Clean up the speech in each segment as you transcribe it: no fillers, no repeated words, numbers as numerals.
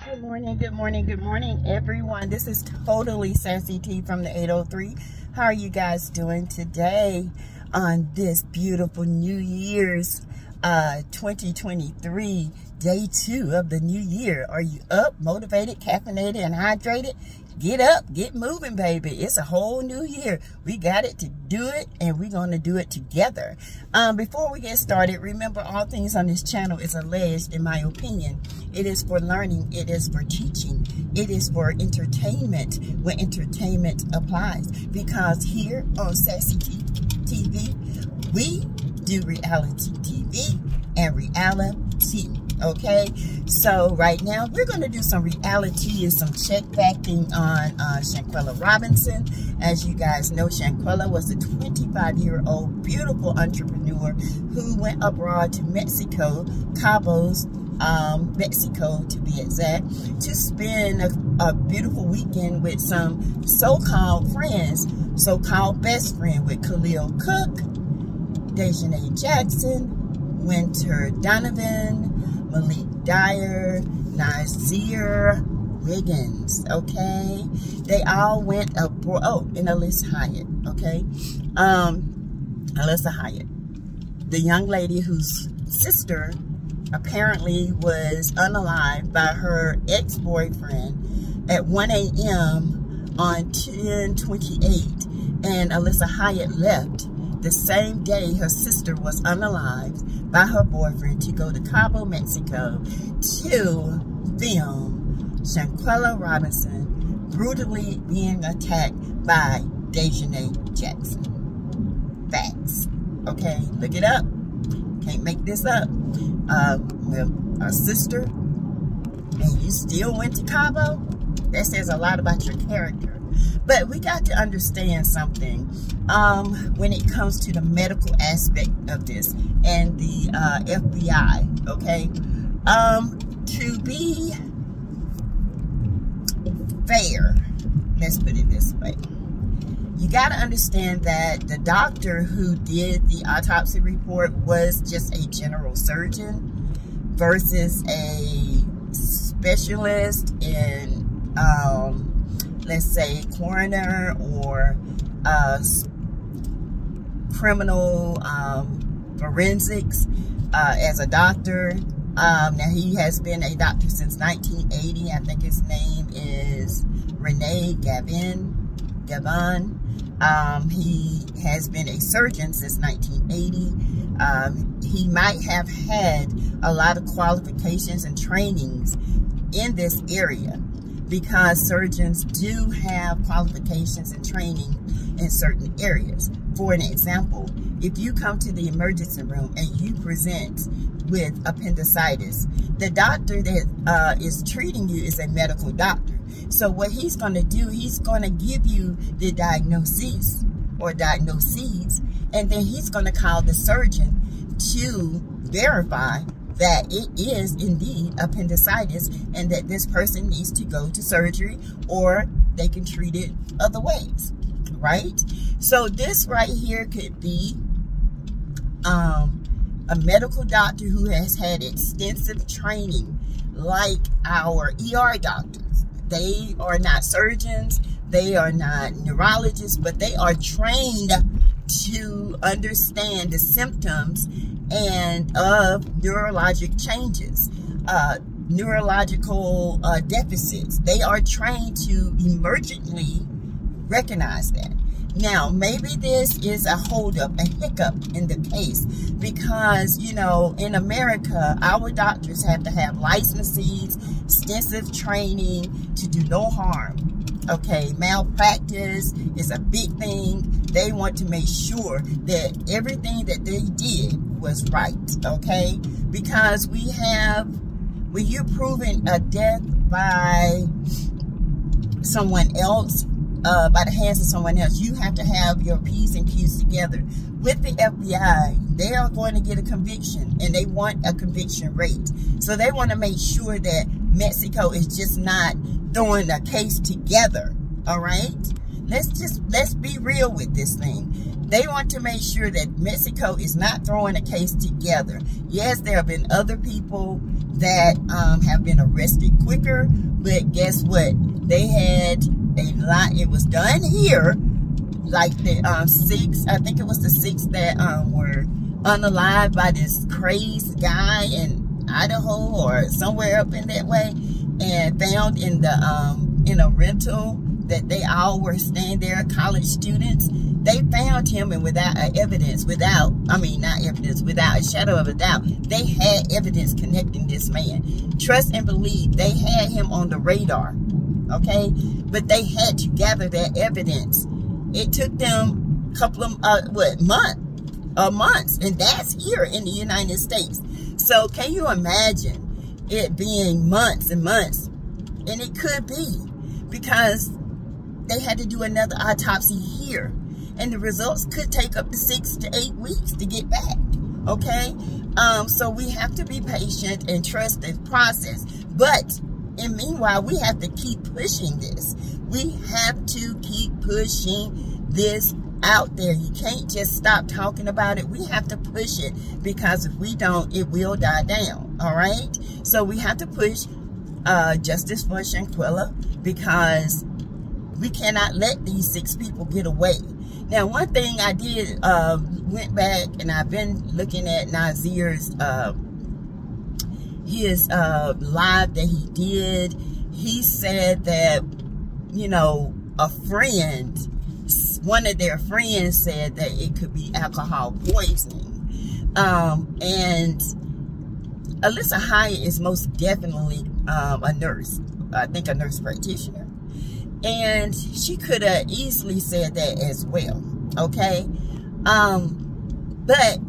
Good morning, good morning, good morning, everyone. This is totally Sassy T from the 803. How are you guys doing today on this beautiful New Year's 2023, day 2 of the new year? Are you up, motivated, caffeinated, and hydrated? Get up, get moving, baby. It's a whole new year. We got it to do it, and we're going to do it together. Before we get started, remember all things on this channel is alleged, in my opinion. It is for learning. It is for teaching. It is for entertainment when entertainment applies. Because here on SASSYTEA-V, we do reality TV and reality. Okay, so right now we're going to do some reality and some check backing on Shanquella.Robinson. As you guys know, Shanquella was a 25-year-old beautiful entrepreneur who went abroad to Mexico, Cabos, Mexico to be exact, to spend a beautiful weekend with some so-called friends, so-called best friend with Khalil Cook, Dejanay Jackson, Winter Donovan, Malik Dyer, Nazeer, Wiggins, okay? They all went abroad. Oh, and Alyssa Hyatt, okay? Alyssa Hyatt, the young lady whose sister apparently was unalived by her ex-boyfriend at 1 a.m. on 10/28, and Alyssa Hyatt left the same day her sister was unalived by her boyfriend to go to Cabo, Mexico to film Shanquella.Robinson brutally being attacked by Dejanay Jackson. Facts. Okay, look it up. Can't make this up. Well, her sister, and you still went to Cabo? That says a lot about your character. But we got to understand something when it comes to the medical aspect of this and the FBI, okay? To be fair, let's put it this way. You got to understand that the doctor who did the autopsy report was just a general surgeon versus a specialist in let's say coroner or criminal forensics as a doctor. Now he has been a doctor since 1980. I think his name is Renee Gavin. He has been a surgeon since 1980. He might have had a lot of qualifications and trainings in this area, because surgeons do have qualifications and training in certain areas. For an example, if you come to the emergency room and you present with appendicitis, the doctor that is treating you is a medical doctor. So what he's going to do, he's going to give you the diagnosis or diagnoses, and then he's going to call the surgeon to verify that it is indeed appendicitis and that this person needs to go to surgery, or they can treat it other ways, right? So this right here could be a medical doctor who has had extensive training, like our ER doctors. They are not surgeons, they are not neurologists, but they are trained to understand the symptoms and of neurologic changes, neurological deficits. They are trained to emergently recognize that. Now, maybe this is a holdup, a hiccup in the case, because, you know, in America, our doctors have to have licenses, extensive training to do no harm. Okay, malpractice is a big thing. They want to make sure that everything that they did was right, okay? Because when you're proving a death by someone else, by the hands of someone else. You have to have your P's and Q's together with the FBI. They are going to get a conviction, and they want a conviction rate. So they want to make sure that Mexico is just not throwing a case together. All right, let's be real with this thing. They want to make sure that Mexico is not throwing a case together. Yes, there have been other people that have been arrested quicker, but guess what? They had a lot. It was done here, like the 6, I think it was the 6 that were unalived by this crazed guy in Idaho or somewhere up in that way, and found in the in a rental that they all were staying there, college students. They found him, and without evidence, without a shadow of a doubt, they had evidence connecting this man. Trust and believe, they had him on the radar, okay? But they had to gather that evidence. It took them a couple of, months, and that's here in the United States. So can you imagine it being months and months? And it could be because they had to do another autopsy here. And the results could take up to 6 to 8 weeks to get back, okay? So we have to be patient and trust the process. But, and meanwhile, we have to keep pushing this. We have to keep pushing this out there. You can't just stop talking about it. We have to push it, because if we don't, it will die down, all right? So we have to push justice for Shanquella, because we cannot let these 6 people get away. Now, one thing I did, went back, and I've been looking at Nazeer's, his live that he did. He said that, you know, a friend, one of their friends said that it could be alcohol poisoning. And Alyssa Hyatt is most definitely a nurse, I think a nurse practitioner. And she could have easily said that as well, okay? But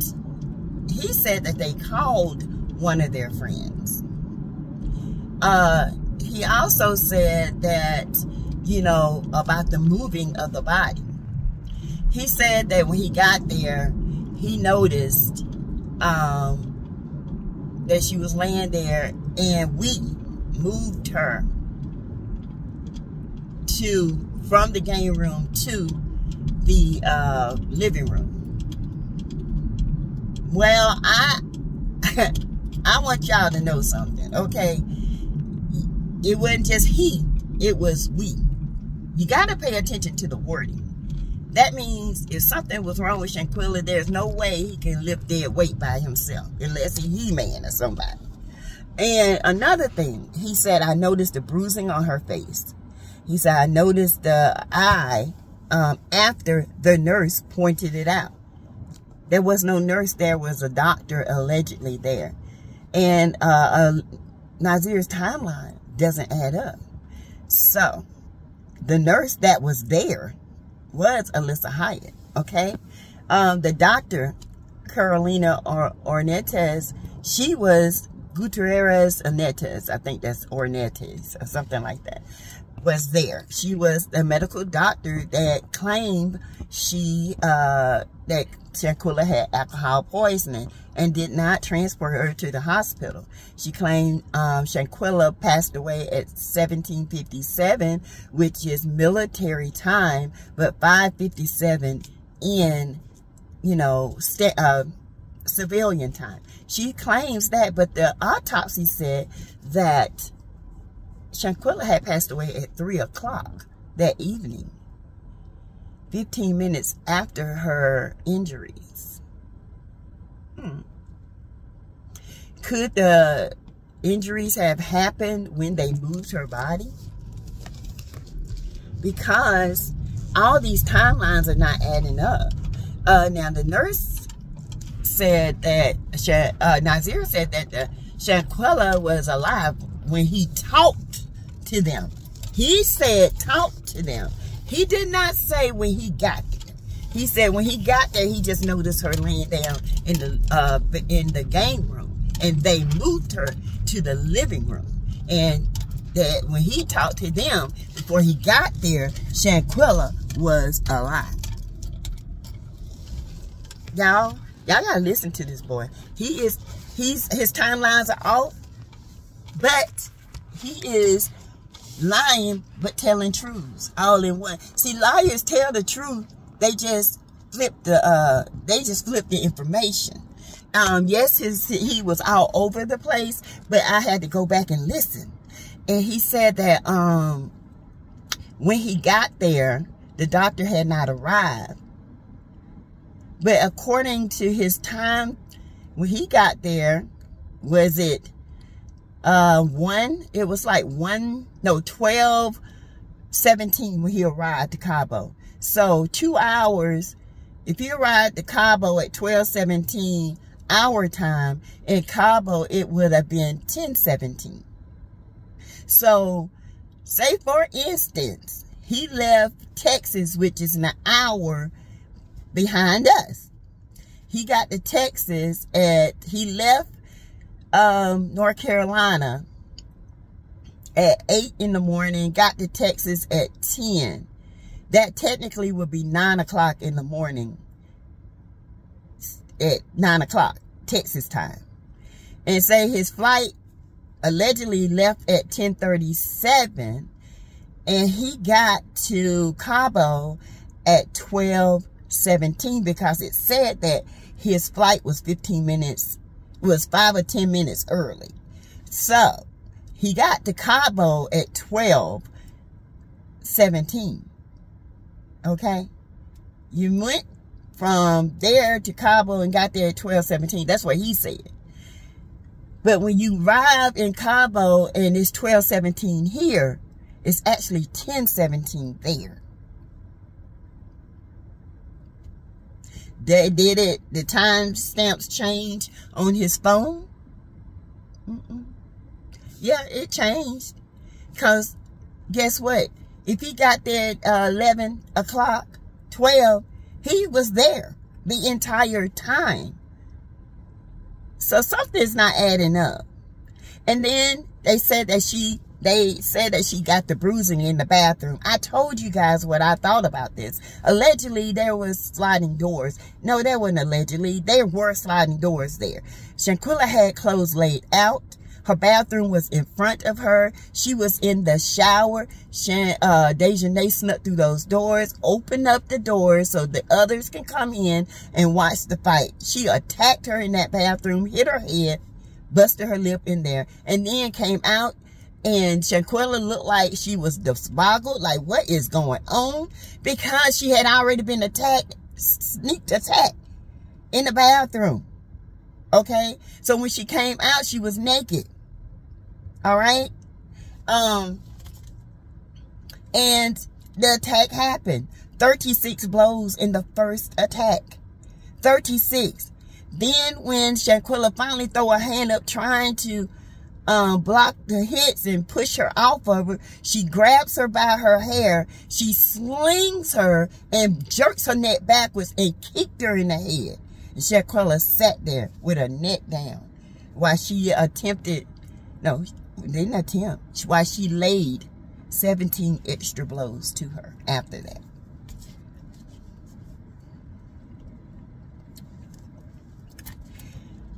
he said that they called one of their friends. He also said that, you know, about the moving of the body. He said that when he got there, he noticed that she was laying there, and we moved her from the game room to the living room. Well, I want y'all to know something, okay? It wasn't just he, it was we. You got to pay attention to the wording. That means if something was wrong with Shanquella, there's no way he can lift dead weight by himself, unless he's He-Man or somebody. And another thing, he said, I noticed the bruising on her face. He said, I noticed the eye after the nurse pointed it out. There was no nurse, there was a doctor allegedly there. And Nazeer's timeline doesn't add up. So, the nurse that was there was Alyssa Hyatt, okay? The doctor, Carolina Ornetes, she was Gutierrez Ornetes, I think that's Ornetes or something like that, was there. She was a medical doctor that claimed that Shanquella had alcohol poisoning and did not transport her to the hospital. She claimed Shanquella passed away at 1757, which is military time, but 5:57 in, you know, civilian time. She claims that, but the autopsy said that Shanquella had passed away at 3 o'clock that evening, 15 minutes after her injuries. Could the injuries have happened when they moved her body? Because all these timelines are not adding up. Now, the nurse said that, Nazeer said that Shanquella was alive when he talked to them. He said talk to them. He did not say when he got there. He said when he got there, he just noticed her laying down in the game room, and they moved her to the living room. And that when he talked to them, the before he got there, Shanquella was alive. Y'all gotta listen to this boy. His timelines are off, but he is lying but telling truths all in one. See, liars tell the truth. They just flip the information. Yes, he was all over the place, but I had to go back and listen. And he said that when he got there, the doctor had not arrived. But according to his time, when he got there, was it 12:17 when he arrived to Cabo. So 2 hours, if he arrived to Cabo at 12:17 our time, in Cabo it would have been 10:17. So say for instance, he left Texas, which is an hour behind us. He got to Texas he left North Carolina at 8 in the morning, got to Texas at 10. That technically would be 9 o'clock in the morning, at 9 o'clock Texas time. And say his flight allegedly left at 10:37 and he got to Cabo at 12:17 because it said that his flight was 5 or 10 minutes early. So he got to Cabo at 12:17. Okay? You went from there to Cabo and got there at 12:17. That's what he said. But when you arrive in Cabo and it's 12:17 here, it's actually 10:17 there. Did the time stamps change on his phone? Yeah, it changed. Because guess what? If he got there at 11 o'clock, 12, he was there the entire time. So something's not adding up. And then they said that she got the bruising in the bathroom. I told you guys what I thought about this. Allegedly, there was sliding doors. No, there wasn't allegedly. There were sliding doors there. Shanquella had clothes laid out. Her bathroom was in front of her. She was in the shower. Dejanay snuck through those doors, opened up the doors so the others can come in and watch the fight. She attacked her in that bathroom, hit her head, busted her lip in there, and then came out. And Shanquella looked like she was boggled, like what is going on? Because she had already been attacked, sneak attack in the bathroom. Okay? So when she came out, she was naked. All right? And the attack happened. 36 blows in the first attack. 36. Then when Shanquella finally threw her hand up trying to block the hits and push her off of her, she grabs her by her hair, she slings her and jerks her neck backwards and kicked her in the head. And Shanquella sat there with her neck down while she while she laid 17 extra blows to her after that.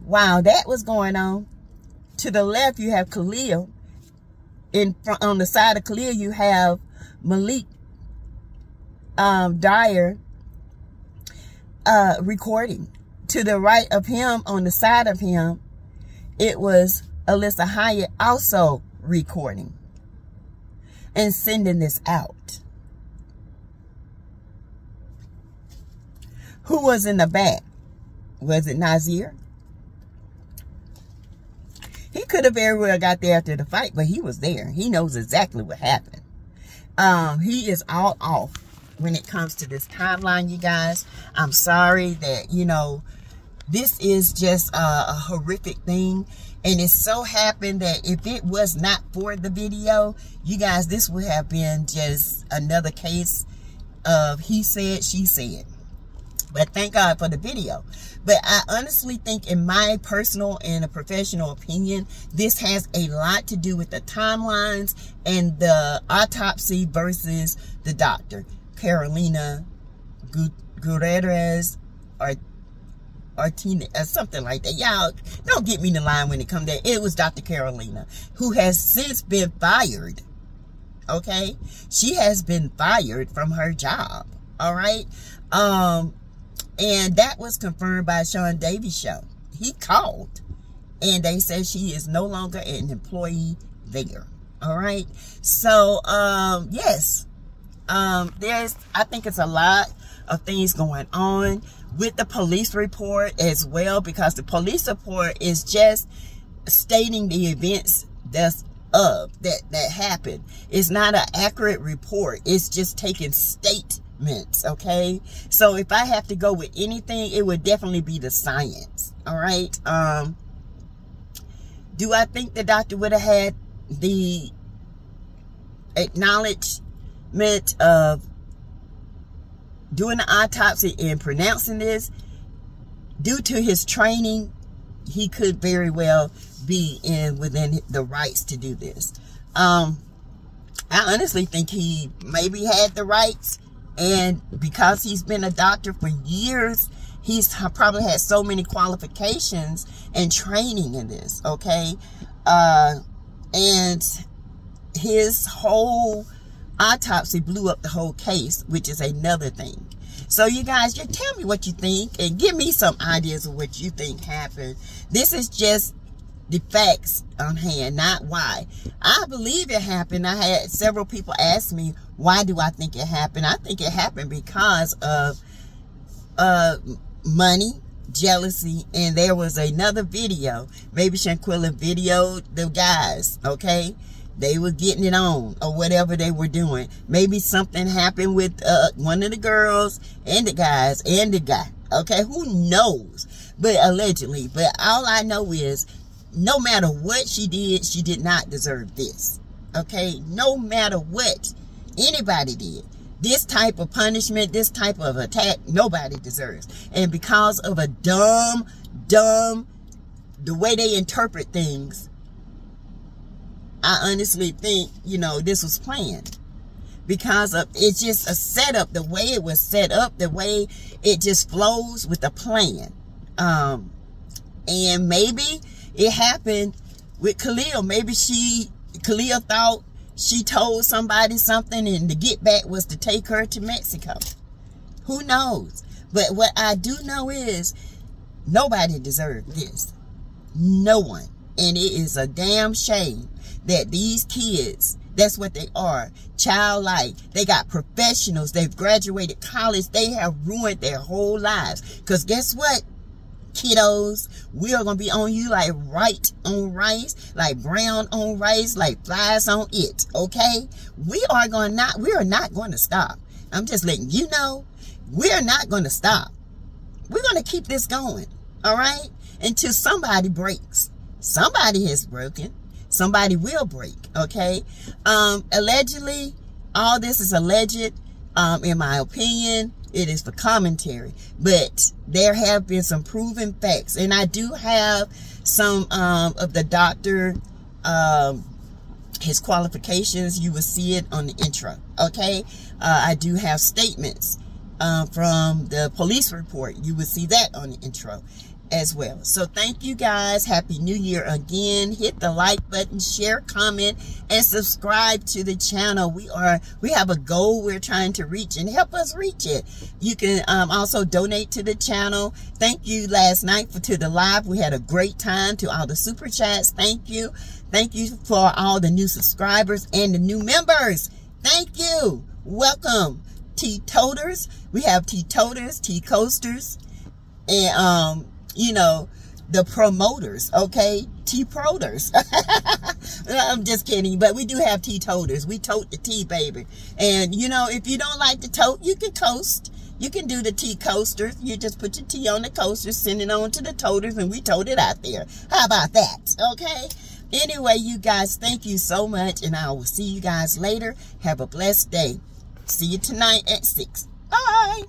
While that was going on, to the left, you have Khalil. On the side of Khalil, you have Malik Dyer recording. To the right of him, on the side of him, it was Alyssa Hyatt also recording and sending this out. Who was in the back? Was it Nazeer? He could have very well got there after the fight, but he was there. He knows exactly what happened. He is all off when it comes to this timeline, you guys. I'm sorry that, this is just a horrific thing. And it so happened that if it was not for the video, you guys, this would have been just another case of he said, she said. But thank God for the video. But I honestly think, in my personal and a professional opinion, this has a lot to do with the timelines and the autopsy versus the doctor. Carolina Gutierrez or Tina, or something like that. Y'all, don't get me in the line when it comes to that. It was Dr. Carolina, who has since been fired. Okay? She has been fired from her job. All right? And that was confirmed by Sean Davies' show. He called, and they said she is no longer an employee there. All right. So, yes, I think it's a lot of things going on with the police report as well, because the police report is just stating the events that happened. It's not an accurate report. It's just taking statements. Okay, so if I have to go with anything, it would definitely be the science. All right. Do I think the doctor would have had the acknowledgement of doing the autopsy and pronouncing this? Due to his training, he could very well be within the rights to do this. I honestly think he maybe had the rights. And because he's been a doctor for years, he's probably had so many qualifications and training in this, okay? And his whole autopsy blew up the whole case, which is another thing. So you guys, just tell me what you think and give me some ideas of what you think happened. This is just the facts on hand, not why. I believe it happened. I had several people ask me, why do I think it happened? I think it happened because of money, jealousy, and there was another video. Maybe Shanquella videoed the guys, okay? They were getting it on or whatever they were doing. Maybe something happened with one of the girls and the guys and the guy, okay? Who knows? But allegedly. But all I know is, no matter what she did not deserve this. Okay? No matter what anybody did. This type of punishment, this type of attack, nobody deserves. And because of a dumb, the way they interpret things, I honestly think, you know, this was planned. Because of, it's just a setup, the way it was set up, the way it just flows with a plan. And maybe it happened with Khalil. Maybe Khalil thought she told somebody something and the get back was to take her to Mexico. Who knows? But what I do know is nobody deserved this. No one. And it is a damn shame that these kids, that's what they are, childlike. They got professionals. They've graduated college. They have ruined their whole lives. Because guess what? Kiddos, we are going to be on you like white on rice, like brown on rice, like flies on it, okay? We are not going to stop. I'm just letting you know, we are not going to stop. We're going to keep this going, all right? Until somebody breaks. Somebody has broken. Somebody will break, okay? Allegedly, all this is alleged, in my opinion. It is for commentary, but there have been some proven facts, and I do have some of the doctor, his qualifications. You will see it on the intro, okay? I do have statements from the police report. You will see that on the intro as well. So thank you guys. Happy New Year again. Hit the like button, share, comment, and subscribe to the channel. We have a goal we're trying to reach, and help us reach it. You can also donate to the channel. Thank you last night to the live. We had a great time. To all the super chats, thank you. Thank you for all the new subscribers and the new members. Thank you. Welcome, teetoters. We have teetoters, tea-coasters, and you know, the promoters, okay? Tea-proters. I'm just kidding, but we do have teetoters. We tote the tea, baby. And, you know, if you don't like to tote, you can coast. You can do the tea coasters. You just put your tea on the coasters, send it on to the toters, and we tote it out there. How about that, okay? Anyway, you guys, thank you so much, and I will see you guys later. Have a blessed day. See you tonight at 6. Bye.